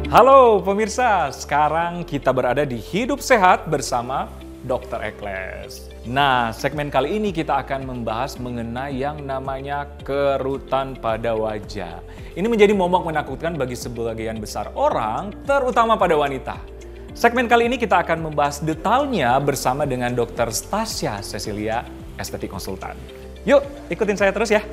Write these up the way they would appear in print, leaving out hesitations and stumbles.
Halo pemirsa, sekarang kita berada di Hidup Sehat bersama Dr. Ekles. Nah, segmen kali ini kita akan membahas mengenai yang namanya kerutan pada wajah. Ini menjadi momok menakutkan bagi sebagian besar orang, terutama pada wanita. Segmen kali ini kita akan membahas detailnya bersama dengan Dr. Stasia Cecilia, estetik konsultan. Yuk, ikutin saya terus ya.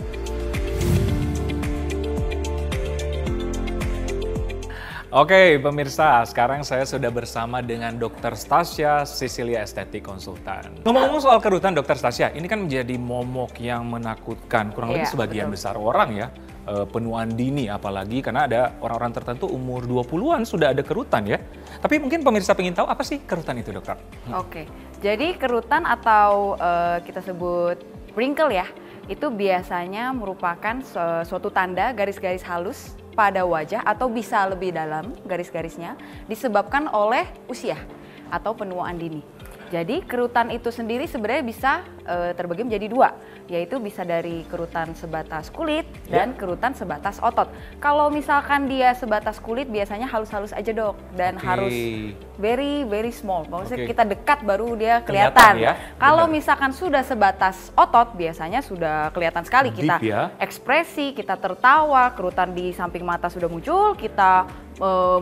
Oke pemirsa, sekarang saya sudah bersama dengan Dr. Stasia Cecilia, estetik konsultan. Ngomong-ngomong soal kerutan Dr. Stasia, ini kan menjadi momok yang menakutkan kurang lebih sebagian besar orang ya. Penuaan dini apalagi karena ada orang-orang tertentu umur 20-an sudah ada kerutan ya. Tapi mungkin pemirsa pengen tahu apa sih kerutan itu dokter? Oke, jadi kerutan atau kita sebut wrinkle ya, itu biasanya merupakan suatu tanda garis-garis halus pada wajah atau bisa lebih dalam garis-garisnya disebabkan oleh usia atau penuaan dini. Jadi kerutan itu sendiri sebenarnya bisa terbagi menjadi dua, yaitu bisa dari kerutan sebatas kulit dan kerutan sebatas otot. Kalau misalkan dia sebatas kulit biasanya halus-halus aja dok, dan harus very small. Maksudnya kita dekat baru dia kelihatan. Ya? Kalau misalkan sudah sebatas otot biasanya sudah kelihatan sekali. Kita ekspresi, kita tertawa, kerutan di samping mata sudah muncul, kita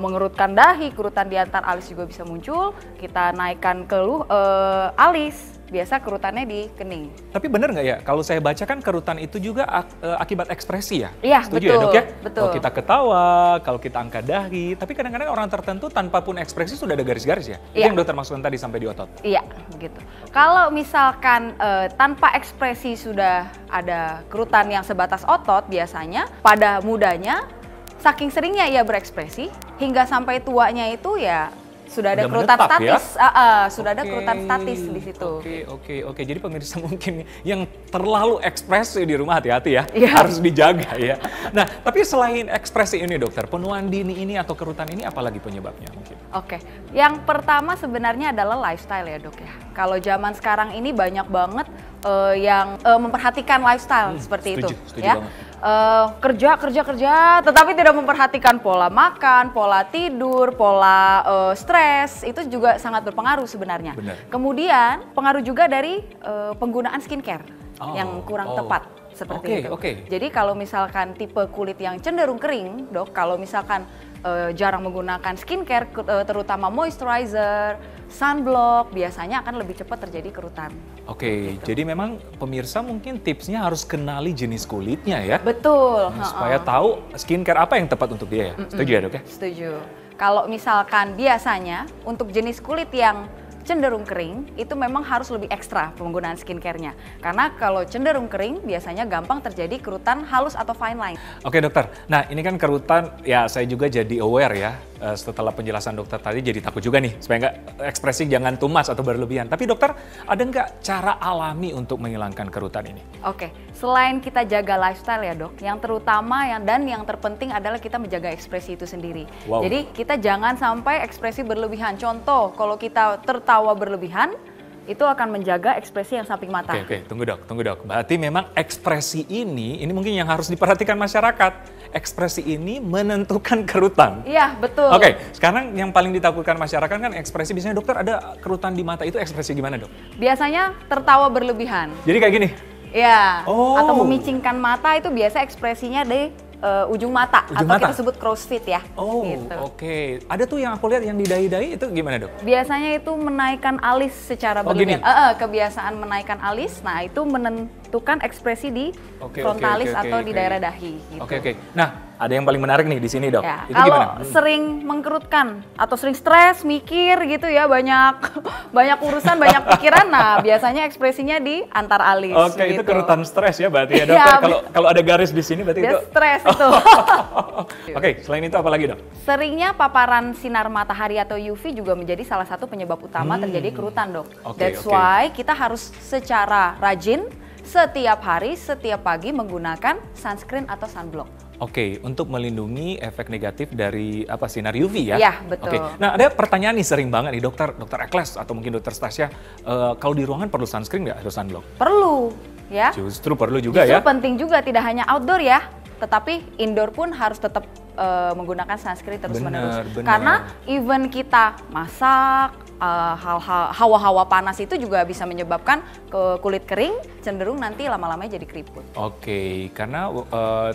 mengerutkan dahi, kerutan di antar alis juga bisa muncul, kita naikkan ke alis, biasa kerutannya di kening. Tapi benar nggak ya, kalau saya baca kan kerutan itu juga akibat ekspresi ya? Iya, setuju betul, ya dok ya? Betul. Kalau kita ketawa, kalau kita angkat dahi, tapi kadang-kadang orang tertentu tanpa pun ekspresi sudah ada garis-garis ya? Itu yang dokter maksudkan tadi sampai di otot? Iya, begitu. Kalau misalkan tanpa ekspresi sudah ada kerutan yang sebatas otot, biasanya pada mudanya saking seringnya ia berekspresi hingga sampai tuanya itu ya sudah ada kerutan statis, ya? Sudah ada kerutan statis di situ. Oke. Jadi pemirsa mungkin yang terlalu ekspresi di rumah hati-hati ya, harus dijaga ya. Nah, tapi selain ekspresi ini dokter, penuaan dini ini atau kerutan ini apalagi penyebabnya mungkin? Oke, yang pertama sebenarnya adalah lifestyle ya dok ya. Kalau zaman sekarang ini banyak banget yang memperhatikan lifestyle seperti itu ya. Kerja, tetapi tidak memperhatikan pola makan, pola tidur, pola stres, itu juga sangat berpengaruh sebenarnya. Kemudian pengaruh juga dari penggunaan skincare yang kurang tepat seperti itu. Jadi kalau misalkan tipe kulit yang cenderung kering, dok, kalau misalkan jarang menggunakan skincare, terutama moisturizer, sunblock, biasanya akan lebih cepat terjadi kerutan. Jadi memang pemirsa mungkin tipsnya harus kenali jenis kulitnya ya? Betul. Supaya tahu skincare apa yang tepat untuk dia ya? Setuju ya dok ya? Setuju. Kalau misalkan biasanya untuk jenis kulit yang cenderung kering, itu memang harus lebih ekstra penggunaan skincare-nya. Karena kalau cenderung kering, biasanya gampang terjadi kerutan halus atau fine line. Oke dokter, nah ini kan kerutan, ya saya juga jadi aware ya. Setelah penjelasan dokter tadi jadi takut juga nih, supaya nggak ekspresi jangan tumas atau berlebihan. Tapi dokter, ada nggak cara alami untuk menghilangkan kerutan ini? Oke, selain kita jaga lifestyle ya dok, yang terutama dan yang terpenting adalah kita menjaga ekspresi itu sendiri. Jadi kita jangan sampai ekspresi berlebihan. Contoh, kalau kita tertawa berlebihan, itu akan menjaga ekspresi yang samping mata. Oke, tunggu dok. Berarti memang ekspresi ini mungkin yang harus diperhatikan masyarakat. Ekspresi ini menentukan kerutan. Iya, betul. Oke, sekarang yang paling ditakutkan masyarakat kan ekspresi, biasanya dokter ada kerutan di mata, itu ekspresi gimana dok? Biasanya tertawa berlebihan. Jadi kayak gini? Iya, atau memicingkan mata itu biasa ekspresinya di ujung mata, kita sebut crow's feet ya. Oke. Ada tuh yang aku lihat yang di dahi-dahi itu gimana dok? Biasanya itu menaikkan alis secara berlebihan. Kebiasaan menaikkan alis, nah itu menentukan ekspresi di frontalis atau di daerah dahi. Gitu. Nah, ada yang paling menarik nih di sini dok. Ya, itu kalau gimana? sering mengkerutkan atau sering stres, mikir gitu ya, banyak urusan, banyak pikiran, nah biasanya ekspresinya di antar alis. Itu kerutan stres ya berarti ya dokter. Kalau ada garis di sini berarti itu stres itu. Selain itu apa lagi dok? Seringnya paparan sinar matahari atau UV juga menjadi salah satu penyebab utama terjadi kerutan dok. That's why kita harus secara rajin setiap hari, setiap pagi menggunakan sunscreen atau sunblock. Untuk melindungi efek negatif dari sinar UV ya? Iya, betul. Nah ada pertanyaan nih sering banget nih dokter Ekles atau mungkin dokter Stasia, kalau di ruangan perlu sunscreen nggak atau sunblock? Perlu ya. Justru perlu juga ya? Justru penting juga, tidak hanya outdoor ya, tetapi indoor pun harus tetap menggunakan sunscreen terus-menerus. Bener. Karena even kita masak, hal-hal hawa-hawa panas itu juga bisa menyebabkan ke kulit kering, cenderung nanti lama-lamanya jadi keriput. Oke, karena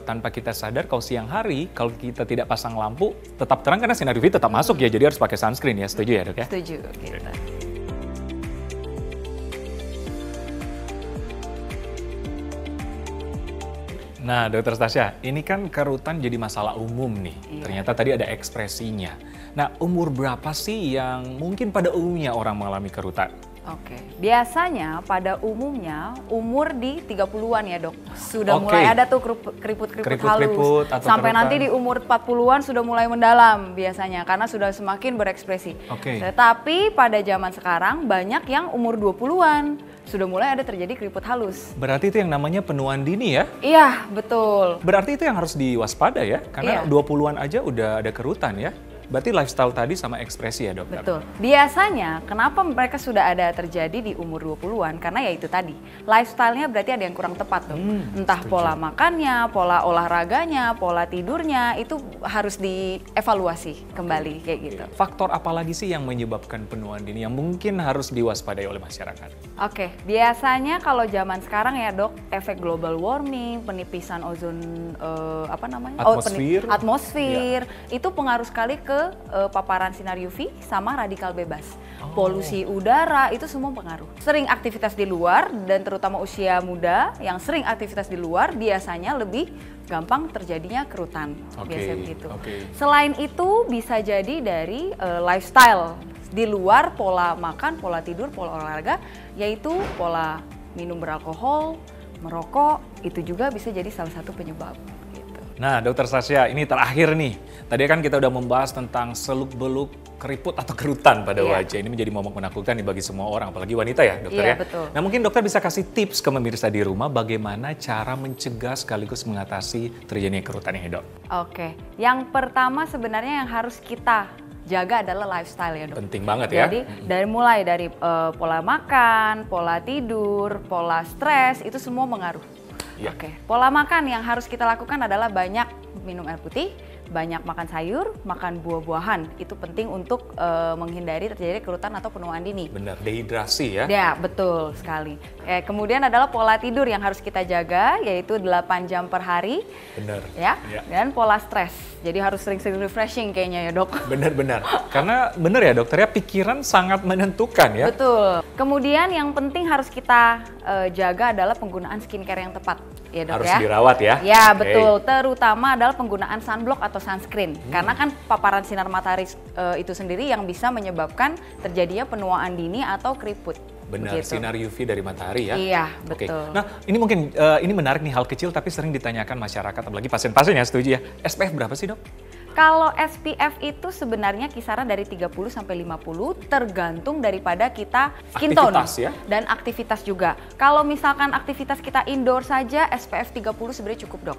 tanpa kita sadar kalau siang hari, kalau kita tidak pasang lampu, tetap terang karena sinar UV tetap masuk ya, jadi harus pakai sunscreen ya, setuju ya dok ya? Setuju, gitu. Nah, Dokter Stasya, ini kan kerutan jadi masalah umum nih. Iya. Ternyata tadi ada ekspresinya. Nah, umur berapa sih yang mungkin pada umumnya orang mengalami kerutan? Oke, biasanya pada umumnya umur di 30-an ya dok. Sudah Oke. mulai ada tuh keriput-keriput Keriput-keriput halus. atau Sampai kerutan. nanti di umur 40-an sudah mulai mendalam biasanya karena sudah semakin berekspresi. Oke. Tetapi pada zaman sekarang banyak yang umur 20-an sudah mulai ada terjadi keriput halus. Berarti itu yang namanya penuaan dini ya? Iya, betul. Berarti itu yang harus diwaspada ya? Karena Iya. 20-an aja udah ada kerutan ya? Berarti lifestyle tadi sama ekspresi ya dokter? Betul. Biasanya kenapa mereka sudah ada terjadi di umur 20-an? Karena ya itu tadi, lifestyle-nya berarti ada yang kurang tepat tuh. Entah setuju. pola makannya, pola olahraganya, pola tidurnya, itu harus dievaluasi kembali kayak gitu. Faktor apa lagi sih yang menyebabkan penuaan dini yang mungkin harus diwaspadai oleh masyarakat? Oke, biasanya kalau zaman sekarang ya dok, efek global warming, penipisan ozon, Atmosfer. atmosfer, itu pengaruh sekali ke paparan sinar UV sama radikal bebas. Polusi udara itu semua pengaruh. Sering aktivitas di luar dan terutama usia muda yang sering aktivitas di luar biasanya lebih gampang terjadinya kerutan. Oke, Biasanya begitu. oke. Selain itu bisa jadi dari lifestyle di luar, pola makan, pola tidur, pola olahraga, yaitu pola minum beralkohol, merokok, itu juga bisa jadi salah satu penyebab. Gitu. Nah, Dokter Stasya, ini terakhir nih. Tadi kan kita udah membahas tentang seluk-beluk keriput atau kerutan pada Iya. wajah. Ini menjadi momok menakutkan nih bagi semua orang, apalagi wanita ya, dokter Iya, ya. betul. Nah, mungkin dokter bisa kasih tips ke pemirsa di rumah bagaimana cara mencegah sekaligus mengatasi terjadinya kerutan ini, dok. Oke, yang pertama sebenarnya yang harus kita jaga adalah lifestyle ya dok. Penting banget ya. Jadi mulai dari pola makan, pola tidur, pola stres, itu semua mengaruh. Iya. Oke, pola makan yang harus kita lakukan adalah banyak minum air putih, banyak makan sayur, makan buah-buahan. Itu penting untuk menghindari terjadi kerutan atau penuaan dini. Benar, dehidrasi ya. Ya, betul sekali. Kemudian adalah pola tidur yang harus kita jaga, yaitu 8 jam per hari. Benar. Ya, Iya. dan pola stres. Jadi harus sering-sering refreshing kayaknya ya dok. Benar-benar. Karena benar ya dokter ya, pikiran sangat menentukan ya. Betul. Kemudian yang penting harus kita jaga adalah penggunaan skincare yang tepat. Ya dok Harus ya. dirawat ya. Ya Oke. betul. Terutama adalah penggunaan sunblock atau sunscreen. Karena kan paparan sinar matahari itu sendiri yang bisa menyebabkan terjadinya penuaan dini atau keriput. Benar, Begitu. sinar UV dari matahari ya. Iya, Oke. betul. Nah, ini mungkin ini menarik nih, hal kecil tapi sering ditanyakan masyarakat, apalagi pasien-pasien ya, setuju ya. SPF berapa sih, dok? Kalau SPF itu sebenarnya kisaran dari 30 sampai 50 tergantung daripada kita skin tone Aktivitas ya? dan aktivitas juga. Kalau misalkan aktivitas kita indoor saja SPF 30 sebenarnya cukup, dok.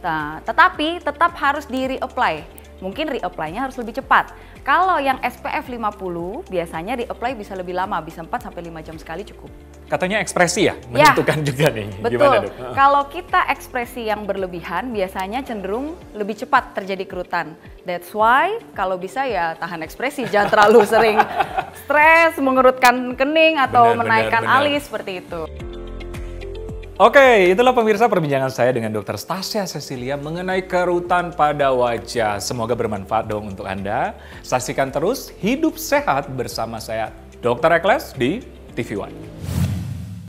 Nah, tetapi tetap harus di-reapply. Mungkin reapply-nya harus lebih cepat. Kalau yang SPF 50 biasanya reapply bisa lebih lama, bisa 4 sampai 5 jam sekali cukup. Katanya ekspresi ya, menentukan juga nih. Betul. Gimana, dok? Kalau kita ekspresi yang berlebihan, biasanya cenderung lebih cepat terjadi kerutan. That's why kalau bisa ya tahan ekspresi, jangan terlalu sering stres, mengerutkan kening atau Benar, menaikkan benar. alis seperti itu. Oke, itulah pemirsa perbincangan saya dengan Dr. Stasya Cecilia mengenai kerutan pada wajah. Semoga bermanfaat dong untuk Anda. Saksikan terus Hidup Sehat bersama saya, Dr. Ekles di TV One.